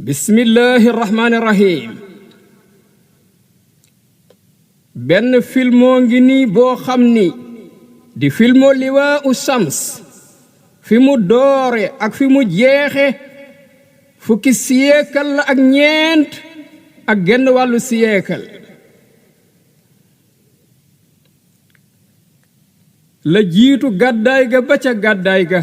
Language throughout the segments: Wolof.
bismillahi rahmaani rahim. benn filmoo ngi nii boo xam ni di filmo Liwaa'u Shams fi mu doore ak fi mu jeexe fukki siyeekal la ak ñeent ak genn wàllu siyeekal la jiitu gàddaay ga ba ca gàddaay ga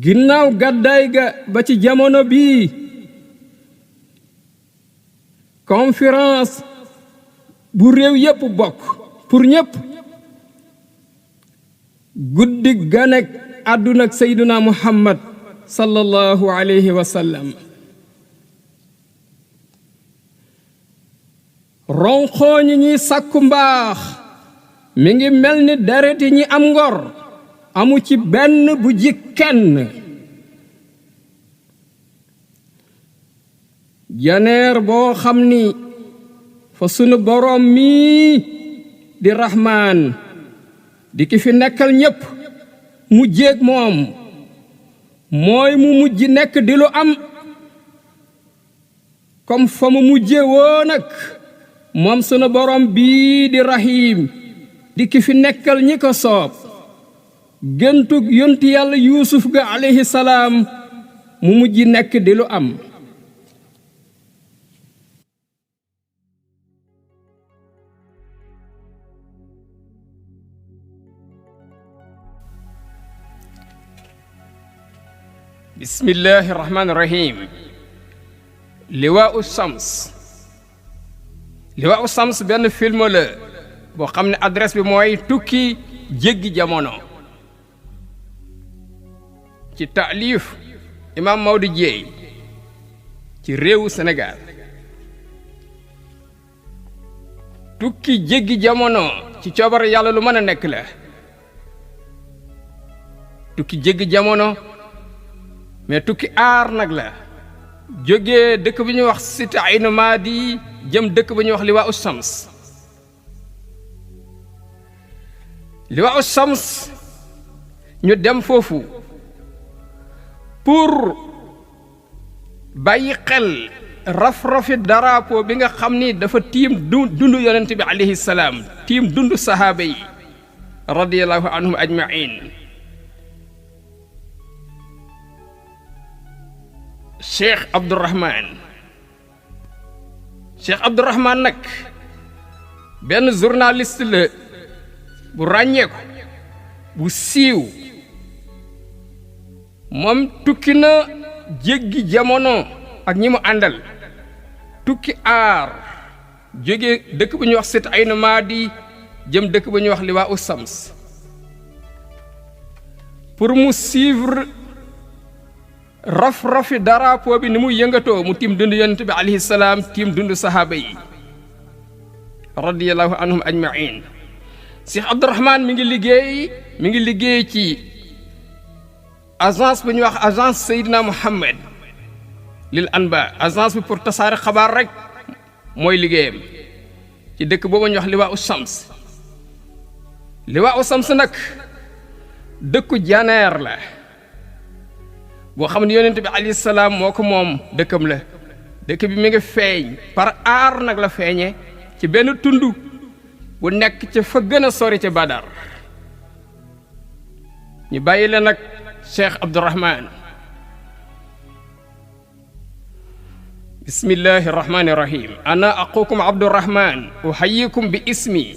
ginnaaw gàddaay ga ba ci jamono bii conférence bu réew yépp bokk pour ñépp guddi ganek àdduna ak seyduna muhammad sallallahu alayhi wa sallam ronxooñi ñi sàkku mbaax mi ngi mel ni dereti ñi am ngor amu ci benn bu jik kenn janeer boo xam ni fa sunu boroom mii di rahmaan di ki fi nekkal ñépp mu jéeg moom mooy mu mujj nekk di lu am comme fa mu mujje woon ak moom sunu boroom bii di rahim di ki fi nekkal ñi ko soob géntug yonti yàlla yuusuf ga alayhi salaam mu mujj nekk di lu am bismillahi rahmaani rahim. Liwaa'u Shams. Liwaa'u Shams benn film la boo xam ne adresse bi mooy tukki jéggi jamono ci taalif imam Maodo Dieye ci réewu Sénégal. tukki jéggi jamono ci coobare yàlla lu mën a nekk la. tukki jéggi jamono mais tukki aar nag la jógee dëkk bi ñuy wax Cité Aynu Maadi jëm dëkk bi ñuy wax Liwaa'u Shams. Liwaa'u Shams ñu dem foofu pour bàyyi xel raf-rafi drapeau bi nga xam ni dafa tiim dundu yonent bi alayhi salaam tiim dundu sahaaba yi radiyallahu anhum ajmain. Cheikh Abdourahman nag benn journaliste la bu ràññeeku bu siiw moom tukki na jéggi jamono ak ñi mu àndal tukki aar jóge dëkk bu ñuy wax Cité Aynu Maadi jëm dëkk bu ñuy wax Liwaa'u Shams pour mu suivre raf-rafi drapeau bi ni muy yëngatoo mu tiim dund yonent bi alayhi salaam tiim dund sahaaba yi radiyallahu anhum ajmain. Cheikh Abdourahman mi ngi liggéey ci agence bu ñuy wax agence Seydina Muhammad lil anba agence bi pour tasaare xabaar rek mooy liggéeyam ci dëkk boobu ñuy wax Liwaa'u Shams. Liwaa'u Shams nag dëkku janeer la boo xam ne yonent bi alayhi salaam moo ko moom dëkkam la. dëkk bi mi ngi feeñ par aar nag la feeñe ci benn tund bu nekk ca fa gën a sori ca Badar. ñu bàyyi la nag Cheikh Abdourahman. bismillahi rahmani rahim. ana aqukum Abdourahman uhayyikum bi ismi.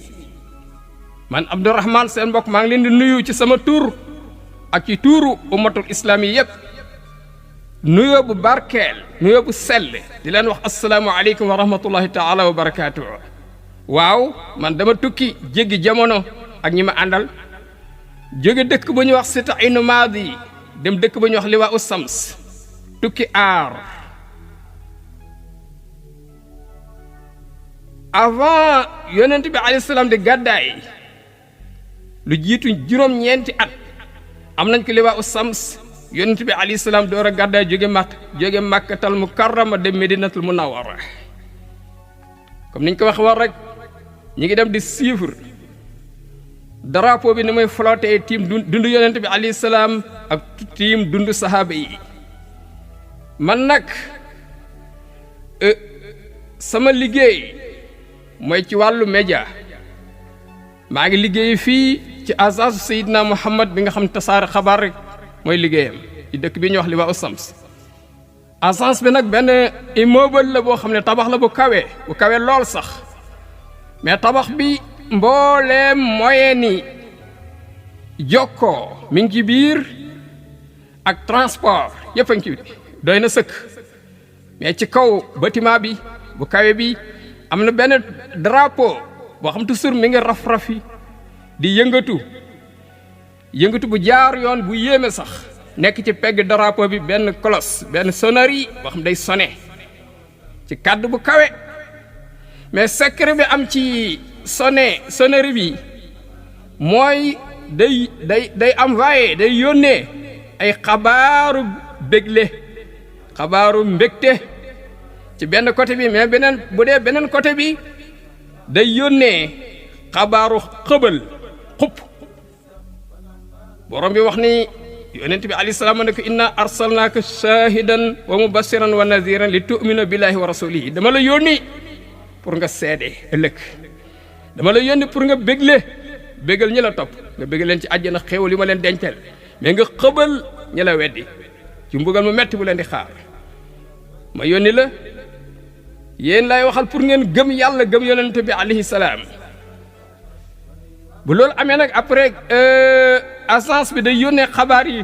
man Abdourahman seen mbokk maa ngi leen di nuyu ci sama tur ak ci tuuru ummatul islami yépp nuyoo bu barkeel nuyoo bu sell di leen wax asalaamu aleykum wa rahmatullahi taala wa barakaatuhu. waaw man dama tukki jéggi jamono ak ñi ma àndal jóge dëkk bu ñuy wax Cité Aynu Maadi dem dëkk bu ñuy wax Liwaa'u Shams tukki aar. avant yonent bi alayhi salaam di gàddaay lu jiitu juróom-ñeenti at am nañ ko Liwaa'u Shams yonent bi alayhi salaam door a gàddaay jóge Makkatal Mukarrama dem Medinatul Munawwara. comme niñ ko wax war rek ñi ngi dem di suivre drapeau bi ni muy flotté tiim dund yonent bi alayhi salaam ak tiim dund sahaaba yi man nag sama liggéey mooy ci wàllu média maa ngi liggéey fii ci agence Seydina Muhammad bi nga xam tasaare xabaar rek mooy liggéeyam ci dëkk bi ñuy wax Liwaa'u Shams agence bi nag benn immeuble la boo xam ne tabax la bu kawe lool sax mais tabax bi mbooleem moyen ni jokkoo mi ngi ci biir ak transport yëpp a ngi ci doy na sëkk mais ci kaw bâtiment bi bu kawe bi am na benn drapeau boo xam toujours mi ngi raf-rafi di yëngatu bu jaar yoon bu yéeme sax nekk ci pegg drapeau bi benn cloche benn sonnerie boo xam day sonné ci kàddu bu kawe mais secret bi am ci sonnerie bi mooy day envoyé day yónnee ay xabaaru bégle xabaaru mbégte ci benn côté bi mais bu dee beneen côté bi day yónnee xabaaru xëbal xupp borom bi wax ni yonent bi alayhi salaam ne ko inna arsalnaaka shaahidan wa mubashiran wa naziran li tu'minu billahi wa rasulihi dama la yónni pour nga seede ëllëg dama la yónni pour nga bégal ñi la topp nga bégal leen ci àjjana xéewal yi ma leen dencal mais nga xëbal ñi la weddi ci mbugal mu metti bu leen di xaar ma yónni la yéen lay waxal pour ngeen gëm yàlla gëm yonent bi alayhi salaam bu loolu amee nag après agence bi day yónnee xabaar yi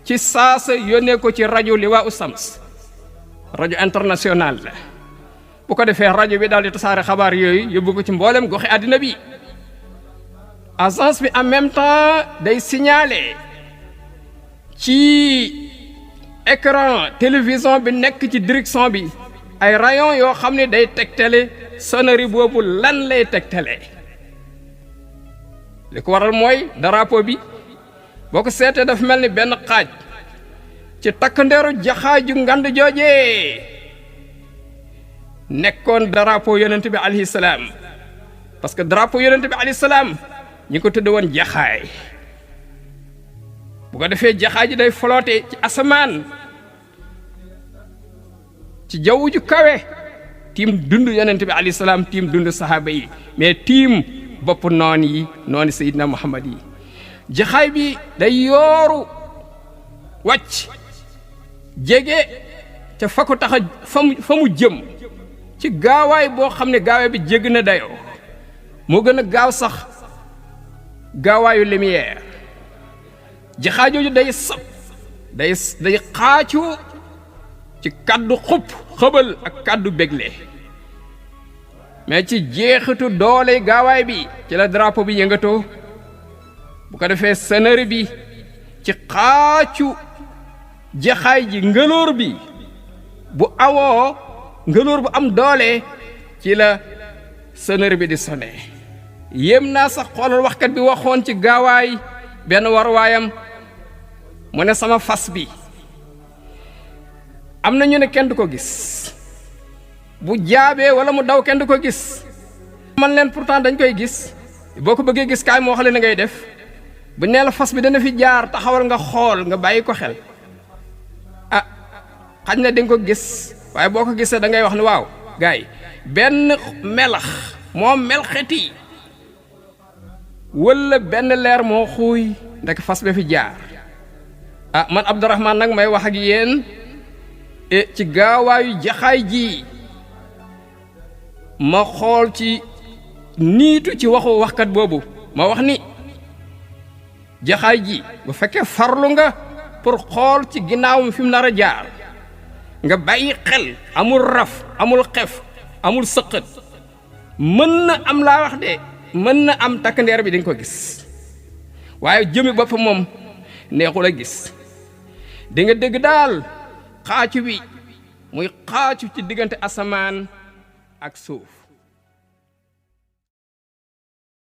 ci saasa yónnee ko ci rajo Liwaa'u Shams rajo international la bu ko defee rajo bi daal di tasaare xabaar yooyu yóbbu ko ci mboolem goxi àddina bi agence bi en même temps day signaler ci écran télévision bi nekk ci direction bi ay rayon yoo xam ne day tegtale sonnerie boobu lan lay tegtale li ko waral mooy drapeau bi boo ko seetee dafa mel ni benn xaaj ci takk ndeeru jaxaaju ngand joojee nekkoon drapeau yonent bi alayhi salaam parce que drapeau yonent bi alayhi salaam ñi ko tudde woon jaxaay bu ko defee jaxaay ji day flotter ci asamaan ci jaww ju kawe tiim dund yonent bi alayhi salaam tiim dund sahaaba yi mais tiim bopp nooni Seydina Muhammad yi jaxaay bi day yooru wàcc jege ca fa ko tax a fa mu jëm ci gaawaay boo xam ne gaawaay bi jégg na dayoo moo gën a gaaw sax gaawaayu lumière jaxaay jooju day sab day xaacu ci kaddu xëbal ak kaddu bégle mais ci jeexitu doole gaawaay bi ci la drapeau bi yëngatoo bu ko defee sonnerie bi ci xaacu jaxaay ji ngëloor bi bu awoo ngëloor bu am doole ci la sonnerie bi di sonné yéem naa sax xoolal waxkat bi waxoon ci gaawaay benn warwaayam mu ne sama fas bi am na ñu ne kenn du ko gis bu jaabee wala mu daw kenn du ko gis man leen pourtant dañ koy gis boo ko bëggee gis kaay moo xale na ngay def bu nee la fas bi dana fi jaar taxawal nga xool nga bàyyi ko xel ah xañ na di nga ko gis waaye boo ko gisee da ngay wax ne waaw gaay benn melax moo melxeti wala benn leer moo xuuy ndek fas ba fi jaar ah man Abdourahmane nag may wax ak yéen ci gaawaayu jaxaay ji ma xool ci niitu ci waxu waxkat boobu ma wax ni jaxaay ji bu fekkee farlu nga pour xool ci ginnaawam fi mu nar a jaar nga bàyyi xel amul raf amul xef amul sëqët mën na am laa wax de mën na am takk ndeer bi di nga ko gis waaye jëmi boppam moom neexul a gis di nga dégg daal xaacu bi muy xaacu ci diggante asamaan ak suuf